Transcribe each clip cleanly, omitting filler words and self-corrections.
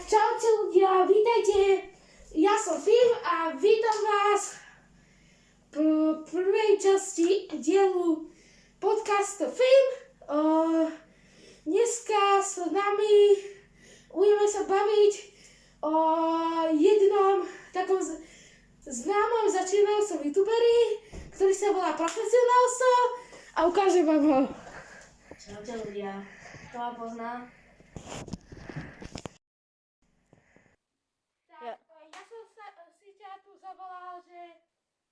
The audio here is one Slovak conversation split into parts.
Čaute ľudia, vítajte, ja som Film a vítam vás v prvej časti dielu podcastu Film. Dneska s nami budeme sa baviť o jednom takom známom začínajúcom youtuberi, ktorý sa volá Profesionálso a ukážem vám ho. Čaute ľudia, kto ma pozná? Ja som si ťa tu zavolal, že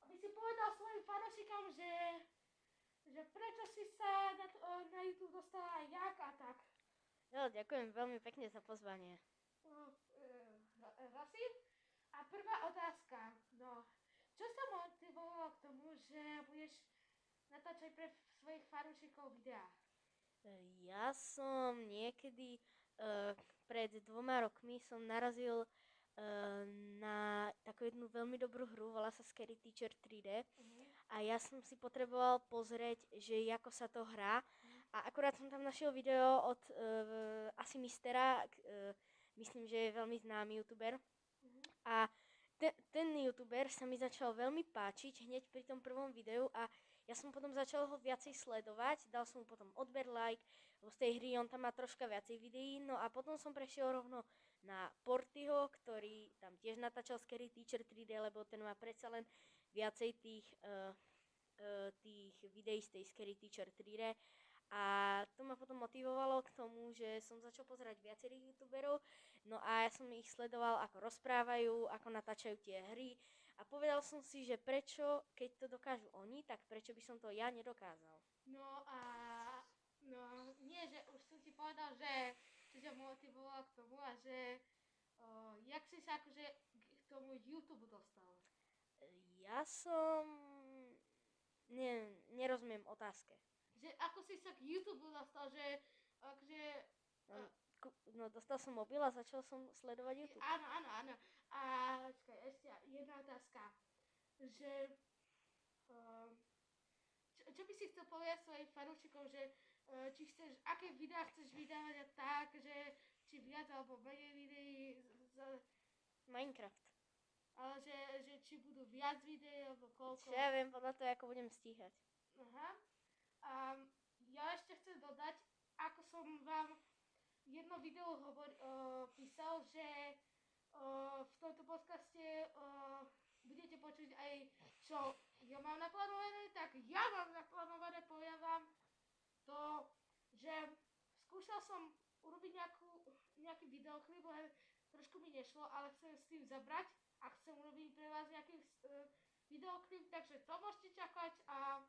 aby si povedal svojim fanúšikom, že prečo si sa na YouTube dostala aj jak a tak. Jo, ďakujem veľmi pekne za pozvanie. Rasím? A prvá otázka, čo sa motivovalo k tomu, že budeš natáčať pre svojich fanúšikov videá? Ja som niekedy pred 2 rokmi som narazil na takú jednu veľmi dobrú hru, volá sa Scary Teacher 3D a ja som si potreboval pozrieť, že ako sa to hrá a akurát som tam našiel video od asi Mistera, myslím, že je veľmi známy youtuber a ten youtuber sa mi začal veľmi páčiť hneď pri tom prvom videu a ja som potom začal ho viacej sledovať, dal som mu potom odber, like, lebo z tej hry on tam má troška viacej videí, no a potom som prešiel rovno na Portyho, ktorý tam tiež natáčal Scary Teacher 3D, lebo ten má predsa len viacej tých videí z tej Scary Teacher 3D. A to ma potom motivovalo k tomu, že som začal pozerať viacerých youtuberov, no a ja som ich sledoval, ako rozprávajú, ako natáčajú tie hry a povedal som si, že prečo, keď to dokážu oni, tak prečo by som to ja nedokázal. Nie, že už som ti povedal, že čo ťa motivovalo k tomu a že jak si sa akože k tomu YouTube dostal? Ja som... nerozumiem otázke. Že ako si sa k YouTube dostal, že akože... No dostal som mobil a začal som sledovať YouTube. Áno. A čakaj, ešte jedna otázka. Že... čo by si chcel povedať svojim fanúšikom, že či chceš, aké videá chceš vydávať a tak, že či viac alebo menej videí Minecraft. Ale že či budú viac videí alebo koľko. Čo ja viem, podľa toho, ako budem stíhať. Aha. Ja ešte chcem dodať, ako som vám jedno video písal, že v tomto podcaste budete počuť aj čo ja mám naplánované, tak ja mám naplánované, poviem vám to, že skúšal som urobiť nejaký videoklip, len trošku mi nešlo, ale chcem s tým zabrať a chcem urobiť pre vás nejaký videoklip, takže to môžete čakať a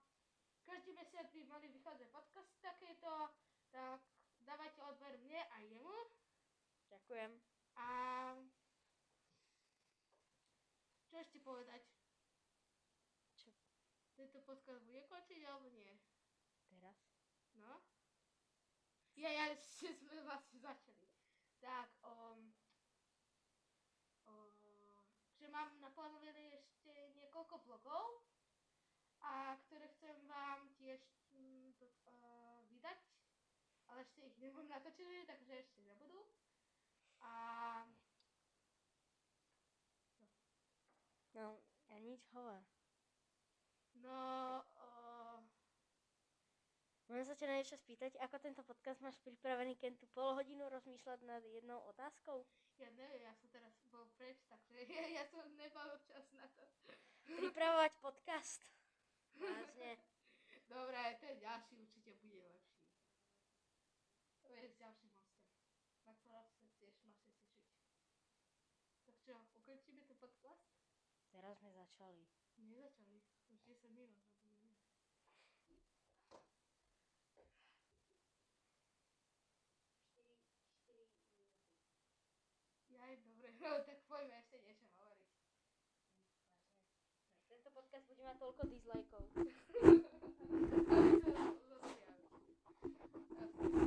každý mesiac by mali vychádzať podcasty takéto, tak dávajte odber mne a jemu. Ďakujem. A čo ešte povedať? Čo? Tento podcast bude končiť alebo nie? Teraz? No? Ja ešte sme vlastne začali. Tak, že mám naplánované ešte niekoľko vlogov, a ktoré chcem vám tiež vydať, ale ešte ich nemám natočené, takže ešte nebudú. No, ja nič hovor. Môžem sa ťa na niečo spýtať, ako tento podcast máš pripravený, keď tu pol hodinu rozmýšľať nad jednou otázkou? Ja neviem, ja som teraz bol preč, takže ja som nemal čas na to. Pripravovať podcast? Vážne. Dobre, ten ďalší určite bude lepší. To je s ďalším hostom, na ktorom sa tiež máte tešiť. Tak čo, ukončíme tu podcast? Teraz sme začali. Nezačali, už 10 minút. Dobre, tak poďme ešte niečo hovoriť. Tento podcast bude mať toľko dislikeov.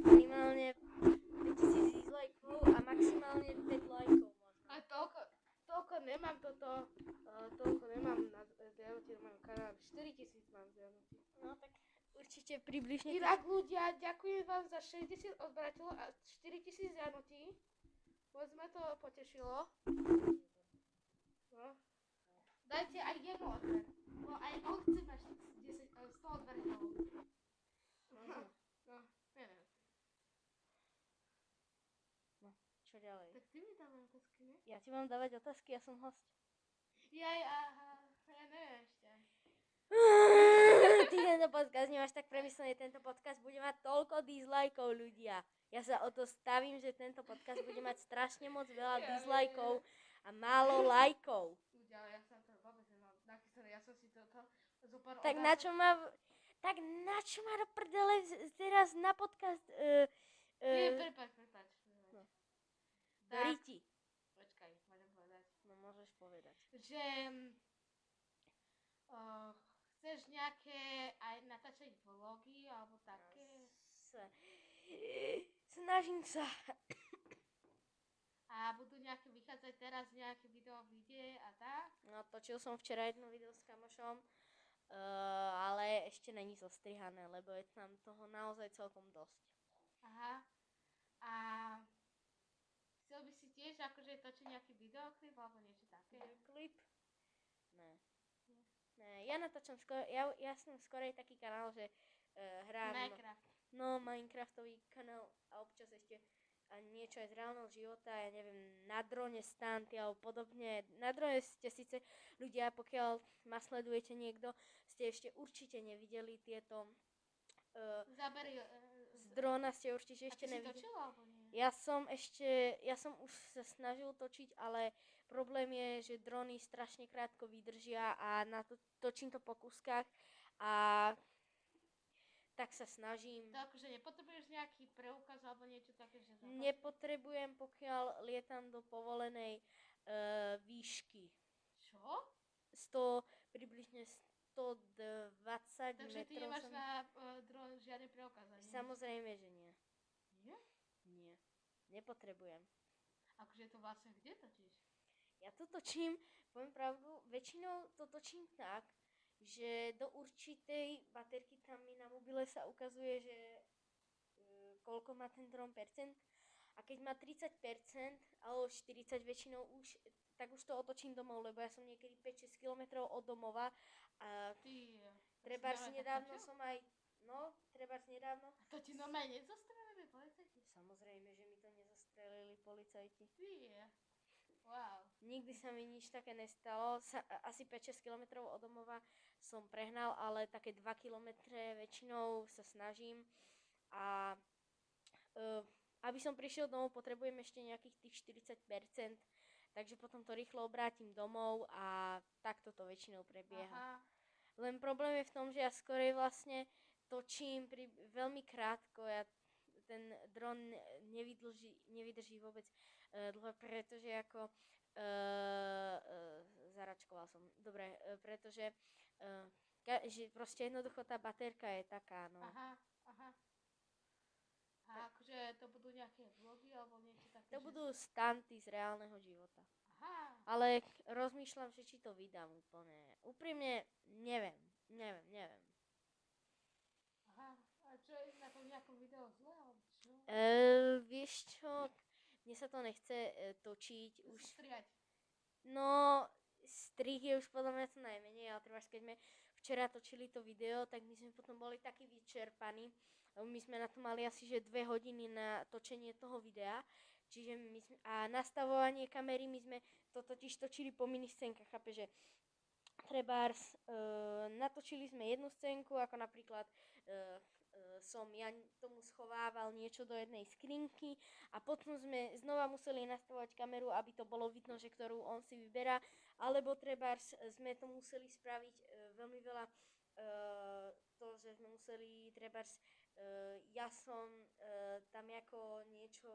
Minimálne 5000 dislikeov a maximálne 5 lajkov možno. A toľko nemám toľko nemám na zdiaľnutí na mojom kanáli. 4000 mám zdiaľnutí. No tak určite približne... Inak ľudia, ďakujem vám za 60 odberateľov a 4000 zdiaľnutí. Povedzme to to potešilo. No. Dajte aj jemu odber. Bo aj on chce mať 100 odberov. No, neviem. No, čo ďalej? Tak ty mi dávaj otázky, ne? Ja ti mám dávať otázky, ja som host. Jaj, aha, ja neviem ešte. Ty tento podcast nemáš tak premyslený, tento podcast bude mať toľko dislikeov, ľudia. Ja sa o to stavím, že tento podcast bude mať strašne moc veľa dislikeov a málo lajkov. Ľudia, ja som to vôbec nemám nachystané, ja som si to zopár Tak na čo má do prdele teraz na podcast? Nie, prepáč. No. Tak, Riti. počkaj, môžem povedať. No môžeš povedať. Že chceš nejaké aj natáčať vlogy alebo také? Snažím sa. A budú nejaké vychádzať teraz nejaké video vyjde a tak? No točil som včera jedno video s kamošom, ale ešte není zostrihané, lebo je tam toho naozaj celkom dosť. Aha. A chcel by si tiež akože točiť nejaký videoklip alebo niečo také? Klip? Ne, ja natáčam ja som skorej taký kanál, že hrám Minecraft. No, Minecraftový kanál a občas ešte a niečo aj z reálneho života, ja neviem, na drone stanty alebo podobne. Na drone ste síce ľudia, pokiaľ ma sledujete niekto, ste ešte určite nevideli tieto Zábery. z drona ste určite ešte nevideli. A ty si nevideli. točil alebo nie? Ja som už sa snažil točiť, ale problém je, že drony strašne krátko vydržia a točím to po kúskach a tak sa snažím. To akože nepotrebuješ nejaký preukaz alebo niečo také, že zaplatíš? Nepotrebujem, pokiaľ lietam do povolenej výšky. Čo? Približne 120 Takže metrov. ty nemáš na dron žiadne preukaz? Samozrejme, že nie. Nie? Nie. Nepotrebujem. Akože to vlastne kde točíš? Ja to točím, poviem pravdu, väčšinou to točím tak, že do určitej baterky tam mi na mobile sa ukazuje, že koľko má ten dron percent. A keď má 30% alebo 40 väčšinou už, tak už to otočím domov, lebo ja som niekedy 5-6 km od domova a trebárs nedávno som aj, A to ti normálne nezostrelili policajti? Samozrejme, že mi to nezostrelili policajti. Wow. Nikdy sa mi nič také nestalo. Asi 5-6 km od domova som prehnal, ale také 2 km väčšinou sa snažím. A aby som prišiel domov, potrebujem ešte nejakých tých 40%, takže potom to rýchlo obrátim domov a takto to väčšinou prebieha. Aha. Len problém je v tom, že ja skorej vlastne točím veľmi krátko. Ten dron nevydrží vôbec dlho, pretože ako zaračkoval som. Dobre, pretože že proste jednoducho tá baterka je taká, no. Aha. A akože to budú nejaké vlogy alebo niečo také? To budú stanty z reálneho života. Aha. Ale rozmýšľam, že či to vydám úplne. Úprimne neviem. Aha. A čo je na tom nejakom videu zle, alebo čo? Vieš čo, mne sa to nechce točiť už. Striať. No, strih je už podľa mňa to najmenej, ale treba, keď sme včera točili to video, tak my sme potom boli takí vyčerpaní. My sme na to mali asi že 2 hodiny na točenie toho videa. Čiže a nastavovanie kamery, my sme to totiž točili po miniscénkach, chápeš, že trebárs natočili sme jednu scénku, ako napríklad som ja tomu schovával niečo do jednej skrinky a potom sme znova museli nastavovať kameru, aby to bolo vidno, že ktorú on si vyberá, alebo trebárs sme to museli spraviť veľmi veľa to, že sme museli trebárs ja som tam ako niečo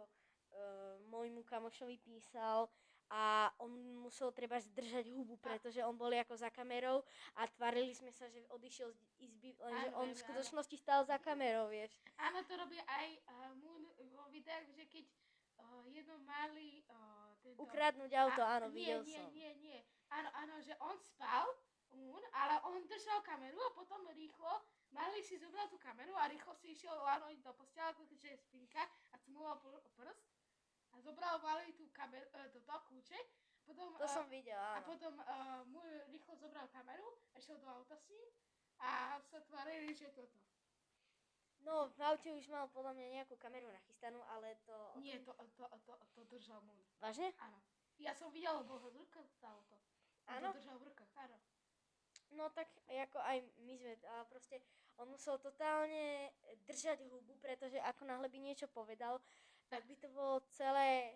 môjmu kamošovi písal a on musel treba zdržať hubu, pretože on bol ako za kamerou a tvárili sme sa, že odišiel z izby, lenže on v skutočnosti stál za kamerou, vieš. Áno, to robí aj Moon vo videách, že keď jedno mali ukradnúť auto, áno, videl som. Nie. Áno, že on spal, Moon, ale on držal kameru a potom rýchlo Marley si zobral tú kameru a rýchlo si išiel ísť do postela, ako keďže je spinka a cmuloval prst a zobral malý tú kameru, toto kľúče, potom, To som videl, a áno. potom môj rýchlo zobral kameru a šiel do auta s ním a sa tvárili, že toto. No, v aute už mal podľa mňa nejakú kameru nachystanú, ale to... Nie, to držal môj. Vážne? Áno. Ja som videl, lebo ho v rukách stalo to. On Áno? to držal v rukách, áno. No tak ako aj my sme, ale proste on musel totálne držať hubu, pretože ako náhle by niečo povedal, tak by to bolo celé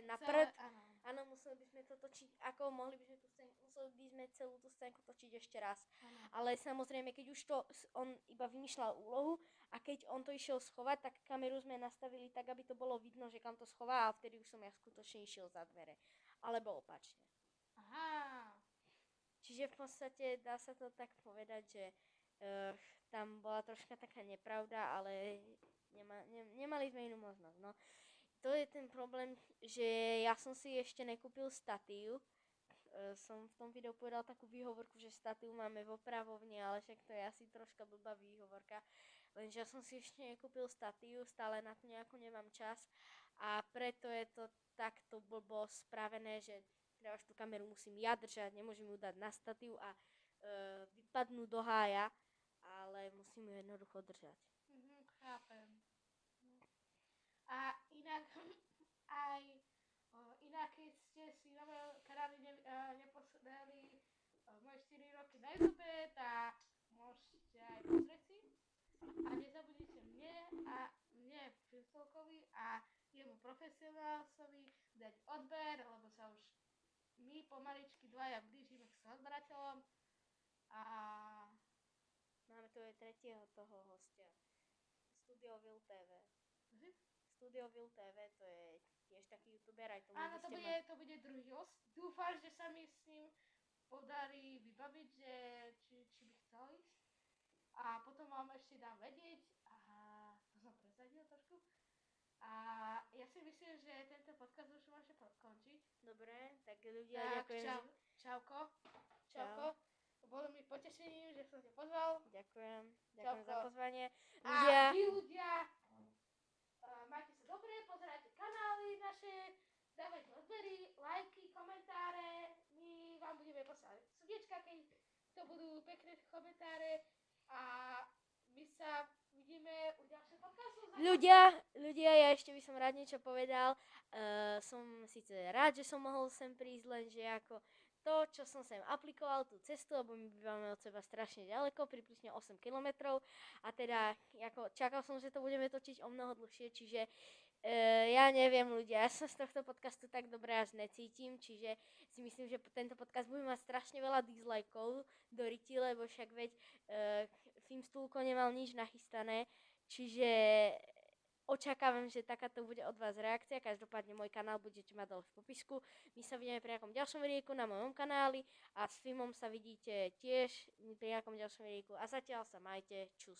na prd. Áno. Áno, museli by sme to točiť, ako mohli by sme museli by sme celú tú scénku točiť ešte raz. Áno. Ale samozrejme, keď už to on iba vymýšľal úlohu a keď on to išiel schovať, tak kameru sme nastavili tak, aby to bolo vidno, že kam to schová a vtedy už som ja skutočne išiel za dvere. Alebo opačne. Aha. Čiže v podstate dá sa to tak povedať, že tam bola troška taká nepravda, ale nemali sme inú možnosť. No. To je ten problém, že ja som si ešte nekúpil statív. Som v tom videu povedal takú výhovorku, že statív máme v opravovni, ale však to je asi troška blbá výhovorka. Lenže ja som si ešte nekúpil statív, stále na to nejako nemám čas a preto je to takto blbo spravené, že treba tú kameru musím ja držať, nemôžem ju dať na statív a vypadnú do hája, ale musím ju jednoducho držať. Chápem. A inak aj inak keď ste si na mojom kanáli nepozerali moje 4 roky na YouTube, tak môžete aj pozrieť si. A nezabudnite mne Filtolkovi a jemu profesionálcovi dať odber, lebo sa už my pomaličky dvaja blížime k odberateľom a máme tu aj tretieho toho hostia. Studio Will TV. Mhm. Studio Will TV, to je tiež taký youtuber, aj tomu áno, to bude druhý host. Dúfam, že sa mi s ním podarí vybaviť, že či by chcel ísť. A potom vám ešte dám vedieť, a to som prezradil trošku. A ja si myslím, že tento podcast už môže končiť. Dobre, tak ľudia, tak, ďakujem. Čauko. Bolo mi potešením, že som ťa pozval. Ďakujem za pozvanie. A vy ľudia, majte sa dobre, pozerajte kanály naše, dávajte odbery, lajky, komentáre, my vám budeme poslať srdiečka, keď to budú pekné komentáre a my sa vidíme u ďalšieho podcastu. Ľudia, ja ešte by som rád niečo povedal. Som síce rád, že som mohol sem prísť, lenže ako to, čo som sem aplikoval, tú cestu, lebo my bývame od seba strašne ďaleko, približne 8 km. A teda, čakal som, že to budeme točiť o mnoho dlhšie, čiže ja neviem ľudia, ja sa z tohto podcastu tak dobre až necítim, čiže si myslím, že tento podcast bude mať strašne veľa dislikeov do ryti, lebo však veď Filmstúlko nemal nič nachystané, čiže očakávam, že takáto bude od vás reakcia. Každopádne môj kanál budete mať dole v popisku. My sa vidíme pri nejakom ďalšom videjku na mojom kanáli a s filmom sa vidíte tiež pri nejakom ďalšom videjku. A zatiaľ sa majte. Čus.